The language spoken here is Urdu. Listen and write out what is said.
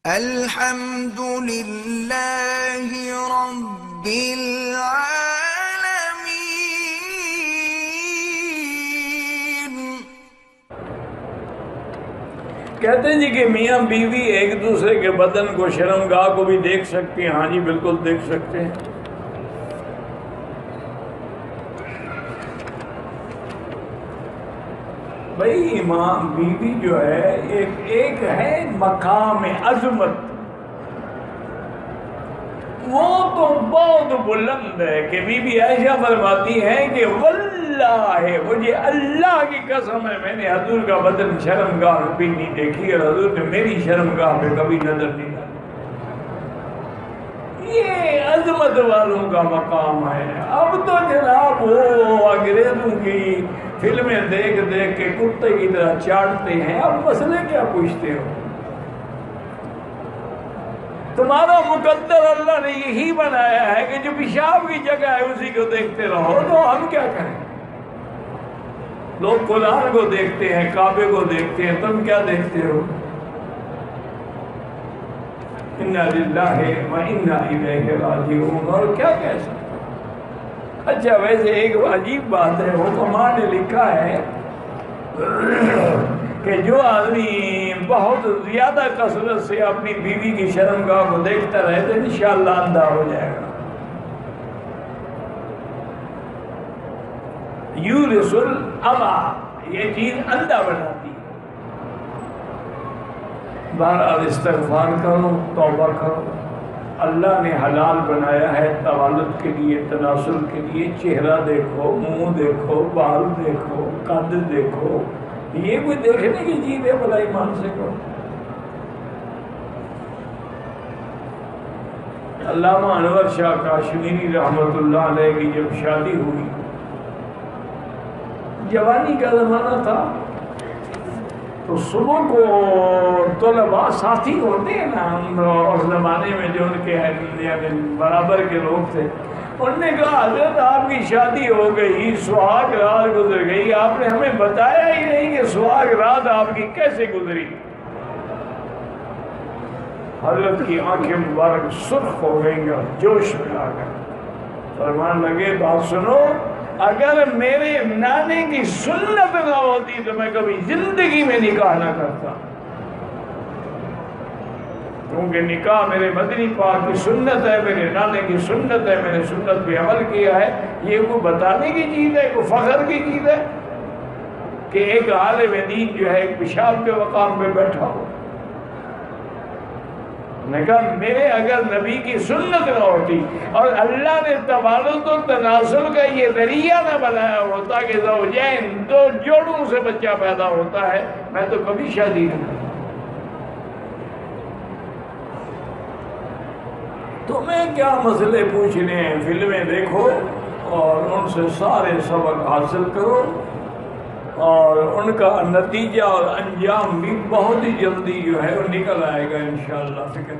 الحمد للہ رب العالمین۔ کہتے ہیں جی کہ میاں بیوی ایک دوسرے کے بدن کو، شرمگاہ کو بھی دیکھ سکتے ہیں۔ ہاں جی بالکل دیکھ سکتے ہیں۔ بھائی امام بیوی جو ہے ایک ہے مقام عظمت، وہ تو بہت بلند ہے کہ بی بی عائشہ فرماتی ہیں کہ واللہ مجھے اللہ کی قسم ہے میں نے حضور کا بدن شرمگاہ بھی نہیں دیکھی اور حضور نے میری شرمگاہ پہ کبھی نظر نہیں ڈالی۔ یہ عظمت والوں کا مقام ہے۔ اب تو جناب وہ انگریزوں کی فلمیں دیکھ دیکھ کے کتے کی طرح چاٹتے ہیں۔ اب مسئلے کیا پوچھتے ہو؟ تمہارا مقدر اللہ نے یہی بنایا ہے کہ جو پیشاب کی جگہ ہے اسی کو دیکھتے رہو، تو ہم کیا کریں؟ لوگ قرآن کو دیکھتے ہیں، کعبے کو دیکھتے ہیں، تم کیا دیکھتے ہو؟ انا للہ و انا الیہ راجعون۔ اور کیا کہہ سکتے؟ اچھا ویسے ایک عجیب بات ہے، حکماء نے لکھا ہے کہ جو آدمی بہت زیادہ کثرت سے اپنی بیوی کی شرمگاہ کو دیکھتا رہے تو انشاءاللہ اندھا ہو جائے گا۔ یورث العمی، یہ چیز اندھا بناتی ہے۔ بہرحال استغفار کرو، توبہ کرو۔ اللہ نے حلال بنایا ہے توالد کے لیے، تناسل کے لیے۔ چہرہ دیکھو، منہ دیکھو، بال دیکھو، قد دیکھو، یہ کوئی دیکھنے کی چیز ہے بھلا ایمان سے کرو۔ علامہ انور شاہ کاشمیری رحمۃ اللہ علیہ کی جب شادی ہوئی، جوانی کا زمانہ تھا، تو صبح کو طلباء ساتھی ہوتے ہیں نا اس زمانے میں جو ان کے یعنی برابر کے لوگ تھے، انہوں نے کہا حضرت آپ کی شادی ہو گئی، سہاگ رات گزر گئی، آپ نے ہمیں بتایا ہی نہیں کہ سہاگ رات آپ کی کیسے گزری۔ حضرت کی آنکھیں مبارک سرخ ہو گئیں اور جوش میں آ گئے، فرمان لگے بات سنو، اگر میرے نانے کی سنت نہ ہوتی تو میں کبھی زندگی میں نکاح نہ کرتا، کیونکہ نکاح میرے مدنی پاک کی سنت ہے، میرے نانے کی سنت ہے، میں نے سنت پہ عمل کیا ہے۔ یہ کوئی بتانے کی چیز ہے، کوئی فخر کی چیز ہے کہ ایک عالم دین جو ہے ایک پیشاب کے مقام پہ بیٹھا ہو؟ نے کہا میرے اگر نبی کی سنت نہ ہوتی اور اللہ نے توالد و تناسل کا یہ ذریعہ نہ بنایا ہوتا کہ زوجین دو جوڑوں سے بچہ پیدا ہوتا ہے، میں تو کبھی شادی نہ کرتا۔ تمہیں کیا مسئلے پوچھنے ہیں؟ فلمیں دیکھو اور ان سے سارے سبق حاصل کرو، اور ان کا نتیجہ اور انجام بھی بہت ہی جلدی جو ہے وہ نکل آئے گا انشاءاللہ۔ فکر